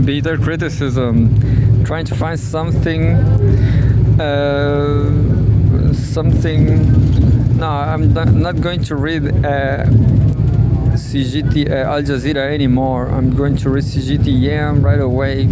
bitter criticism, trying to find something. No, I'm not going to read CGT Al Jazeera anymore. I'm going to read CGTM right away.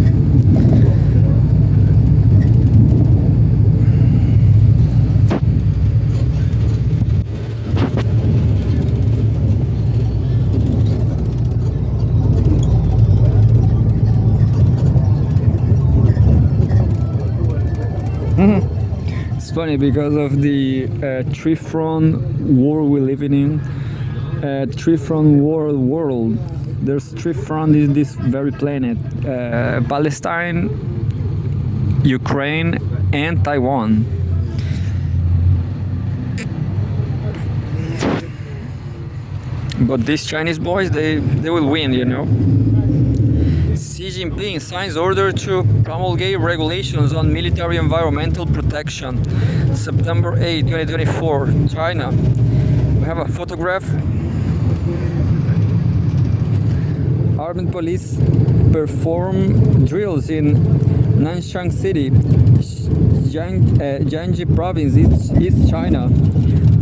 It's funny because of the three-front war we're living in. Three-front world. There's three-front in this very planet: Palestine, Ukraine, and Taiwan. But these Chinese boys, they will win, you know. Xi Jinping signs order to promulgate regulations on military environmental protection. September 8, 2024, China. We have a photograph. Armed police perform drills in Nanshan City, Jiangxi Province, East China,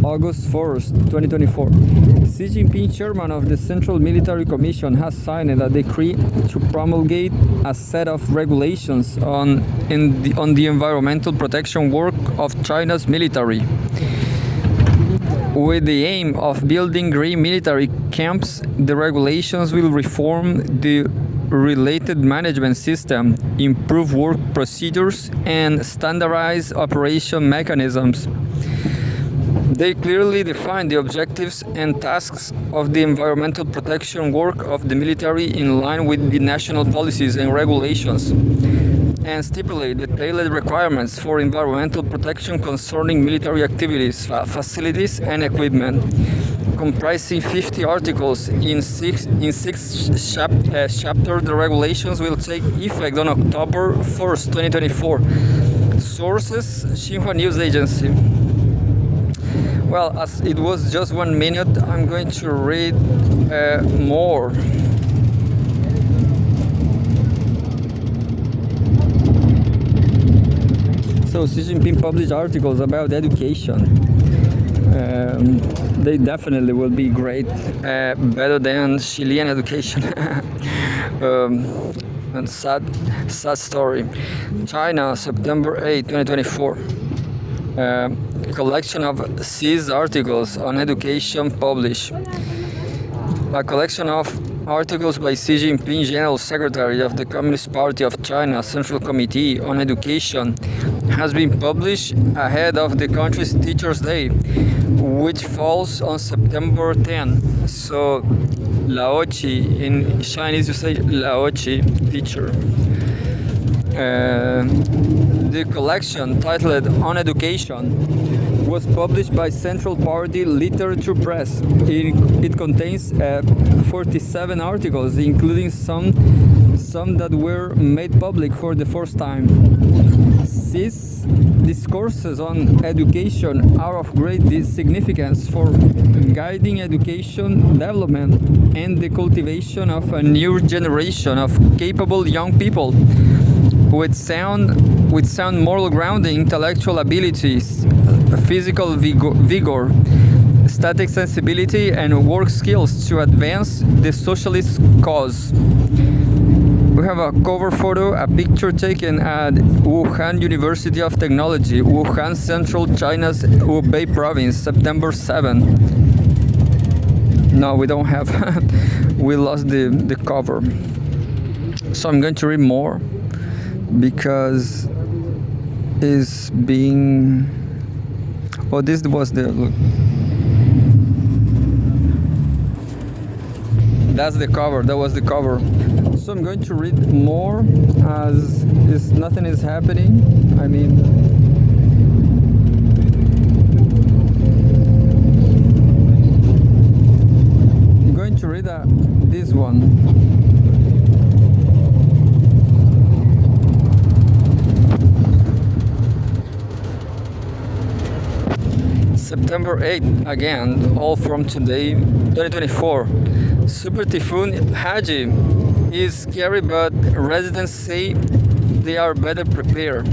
August 1st, 2024. Xi Jinping, chairman of the Central Military Commission, has signed a decree to promulgate a set of regulations on the environmental protection work of China's military, with the aim of building green military camps. The regulations will reform the related management system, improve work procedures, and standardize operation mechanisms. They clearly define the objectives and tasks of the environmental protection work of the military in line with the national policies and regulations, and stipulate detailed requirements for environmental protection concerning military activities, facilities, and equipment. Comprising 50 articles in six chapters, the regulations will take effect on October 1st, 2024. Sources: Xinhua News Agency. Well, as it was just 1 minute, I'm going to read more. So Xi Jinping published articles about education. They definitely will be great, better than Chilean education. And sad story. China, September 8, 2024. Collection of Xi's articles on education published. A collection of articles by Xi Jinping, General Secretary of the Communist Party of China Central Committee on Education, has been published ahead of the country's Teachers' Day, which falls on September 10. So, Laochi, in Chinese you say Laochi, teacher. The collection, titled On Education, was published by Central Party Literature Press. It contains 47 articles, including some that were made public for the first time. Xi's discourses on education are of great significance for guiding education development and the cultivation of a new generation of capable young people with sound moral grounding, intellectual abilities, physical vigor, static sensibility, and work skills to advance the socialist cause. We have a cover photo, a picture taken at Wuhan University of Technology, Wuhan, Central China's Hubei Province, September 7. No, we don't have. We lost the cover. So I'm going to read more because it's being. Oh, this was the look. That's the cover. That was the cover. So I'm going to read more as nothing is happening. I mean, I'm going to read this one. September 8, again, all from today, 2024. Super Typhoon Haji is scary, but residents say they are better prepared.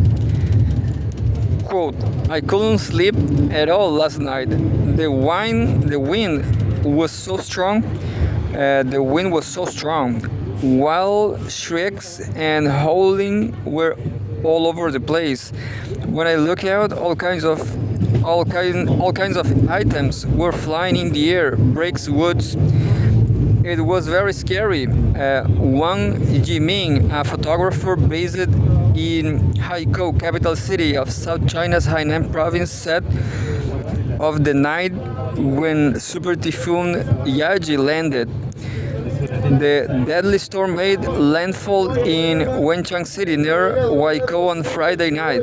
Quote, I couldn't sleep at all last night. The wind was so strong. The wind was so strong. While shrieks and howling were all over the place. When I look out, all kinds of items were flying in the air, bricks, woods. It was very scary. Wang Jiming, a photographer based in Haikou, capital city of South China's Hainan province, said of the night when Super Typhoon Yaji landed. The deadly storm made landfall in Wenchang City near Haikou on Friday night.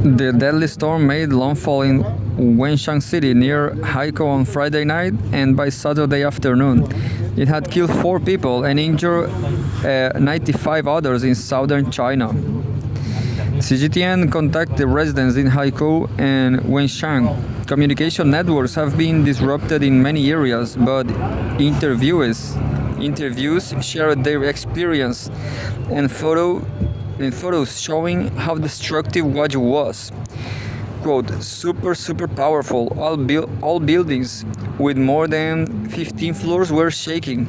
The deadly storm made landfall in Wenchang City near Haikou on Friday night, and by Saturday afternoon, it had killed 4 people and injured 95 others in southern China. CGTN contacted residents in Haikou and Wenchang. Communication networks have been disrupted in many areas, but interviews shared their experience and photos showing how destructive Waju was. Quote, super powerful. All buildings with more than 15 floors were shaking.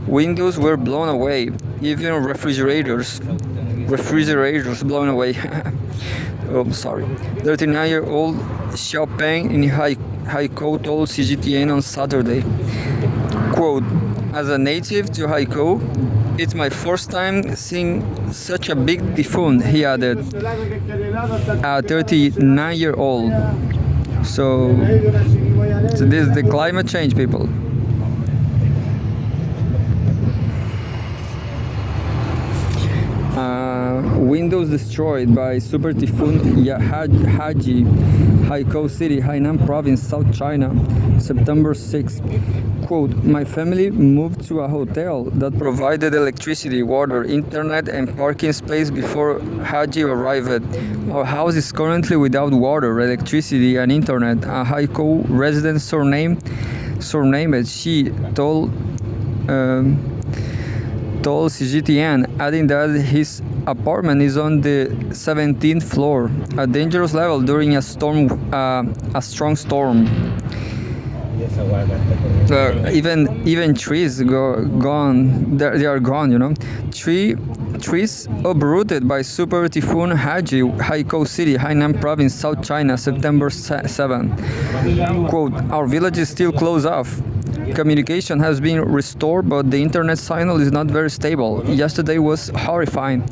Windows were blown away. Even refrigerators blown away. Oh, sorry. 39-year-old Xiaopeng in Haikou told CGTN on Saturday. Quote, as a native to Haikou, it's my first time seeing such a big typhoon, he added. A 39-year-old. So this is the climate change, people. Windows destroyed by Super Typhoon Haji, Haikou City, Hainan Province, South China, September 6. Quote, my family moved to a hotel that provided electricity, water, internet, and parking space before Haji arrived. Our house is currently without water, electricity, and internet. A Haikou resident surnamed she told CGTN, adding that his apartment is on the 17th floor, a dangerous level during a strong storm. Even trees gone. They are gone. You know, trees uprooted by Super Typhoon Haji, Haikou City, Hainan Province, South China, September 7. Quote, our village is still closed off. Communication has been restored, but the internet signal is not very stable. Yesterday was horrifying.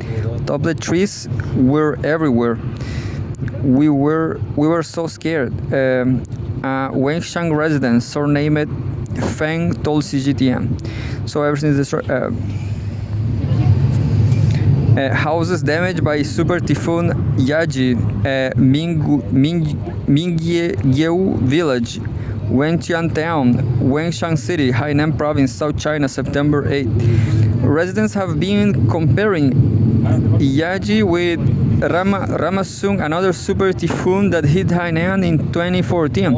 Tablet trees were everywhere. We were so scared. Wenchang resident, surnamed Feng, told CGTN. So everything is destroyed. Houses damaged by Super Typhoon Yaji, Mingyeu Village, Wenqian Town, Wenchang City, Hainan Province, South China, September 8. Residents have been comparing Yaji with Ramasung, another super typhoon that hit Hainan in 2014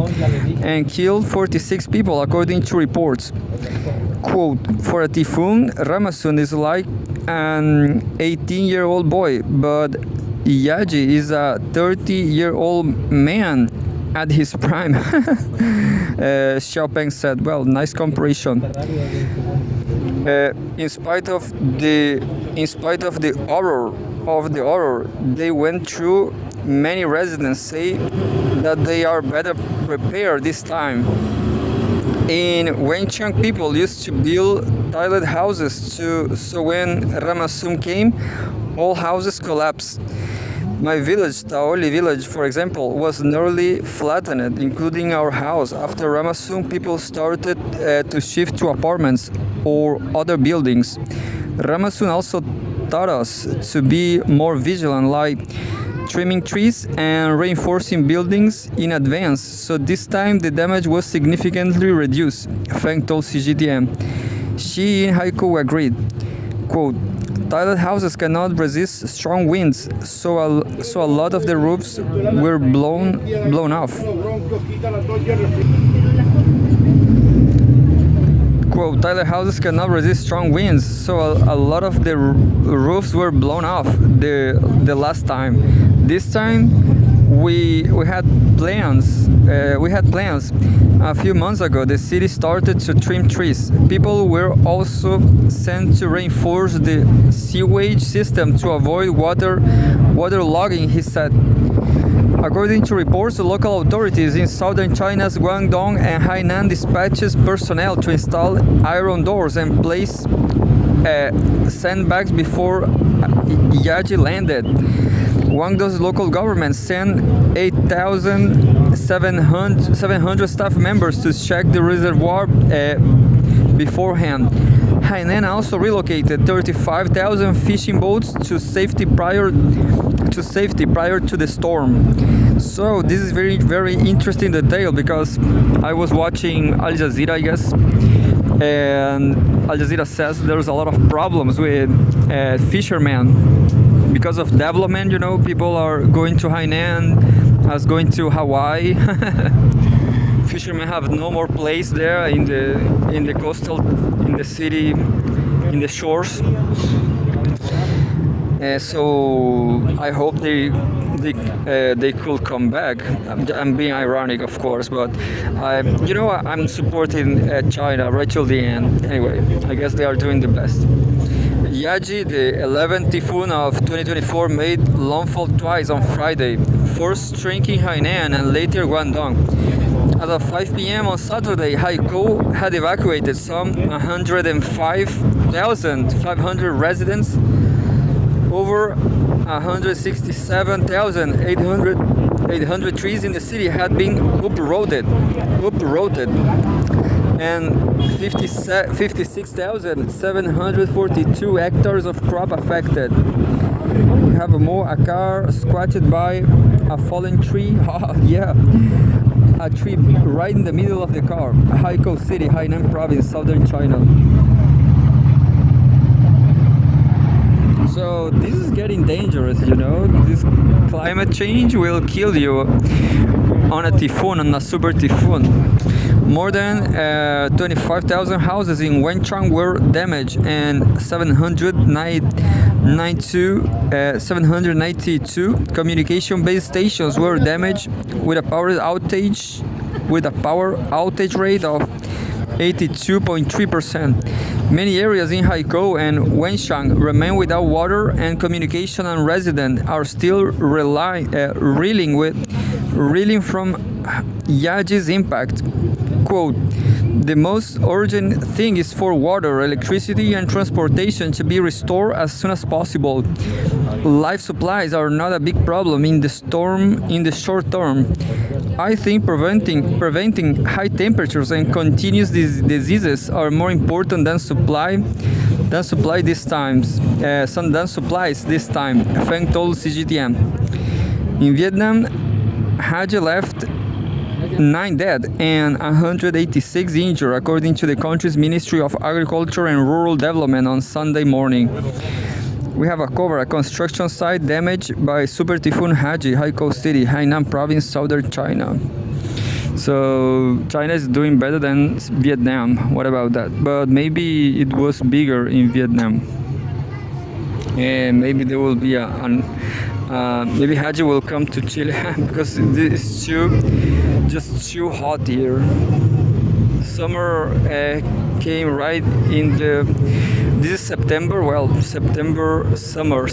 and killed 46 people, according to reports. Quote, for a typhoon, Ramasung is like an 18-year-old boy, but Yaji is a 30-year-old man at his prime. Xiaopeng said, well, nice comparison. In spite of the horror they went through, many residents say that they are better prepared this time. In Wenchang, people used to build tiled houses so when Ramasum came, all houses collapsed. My village, Taoli village, for example, was nearly flattened, including our house. After Ramasum, people started to shift to apartments or other buildings. Ramasum also taught us to be more vigilant, like trimming trees and reinforcing buildings in advance. So this time the damage was significantly reduced, Feng told CGTN. She in Haikou agreed. Quote, Tiled houses cannot resist strong winds, so a lot of the roofs were blown off. Quote, tiled houses cannot resist strong winds, so a lot of the roofs were blown off the last time. This time we had plans. A few months ago, the city started to trim trees. People were also sent to reinforce the sewage system to avoid waterlogging, he said. According to reports, the local authorities in southern China's Guangdong and Hainan dispatches personnel to install iron doors and place sandbags before Yaji landed. Guangdong's local government sent 8,700 staff members to check the reservoir beforehand. Hainan also relocated 35,000 fishing boats to safety prior to the storm. So this is very, very interesting detail, because I was watching Al Jazeera, I guess, and Al Jazeera says there's a lot of problems with fishermen because of development. You know, people are going to Hainan as going to Hawaii. Fishermen have no more place there in the coastal, in the city, in the shores. So I hope they could come back. I'm being ironic, of course, but I'm supporting China right till the end. Anyway, I guess they are doing the best. Yaji, the 11th typhoon of 2024, made landfall twice on Friday, first striking Hainan and later Guangdong. As of 5 p.m. on Saturday, Haikou had evacuated some 105,500 residents. Over 167,800 trees in the city had been uprooted, and 56,742 hectares of crop affected. We have a car scratched by a fallen tree. Oh, yeah. A tree right in the middle of the car. Haikou City, Hainan Province, southern China. So this is getting dangerous, you know. This climate change will kill you on a typhoon, on a super typhoon. More than 25,000 houses in Wenchang were damaged, and 792 communication-based stations were damaged with a power outage rate of 82.3%. Many areas in Haikou and Wenchang remain without water and communication, and residents are still reeling from Yaji's impact. Quote, the most urgent thing is for water, electricity, and transportation to be restored as soon as possible. Life supplies are not a big problem in the short term. I think preventing high temperatures and continuous diseases are more important than supplies this time. Feng told CGTN. In Vietnam, Haji left 9 dead and 186 injured, according to the country's Ministry of Agriculture and Rural Development on Sunday morning. We have a construction site damaged by Super Typhoon Haji, Haikou City, Hainan Province, southern China. So China is doing better than Vietnam. What about that? But maybe it was bigger in Vietnam, and maybe there will be maybe Haji will come to Chile because it's just too hot here. Summer came right in this is September. Well, September summer.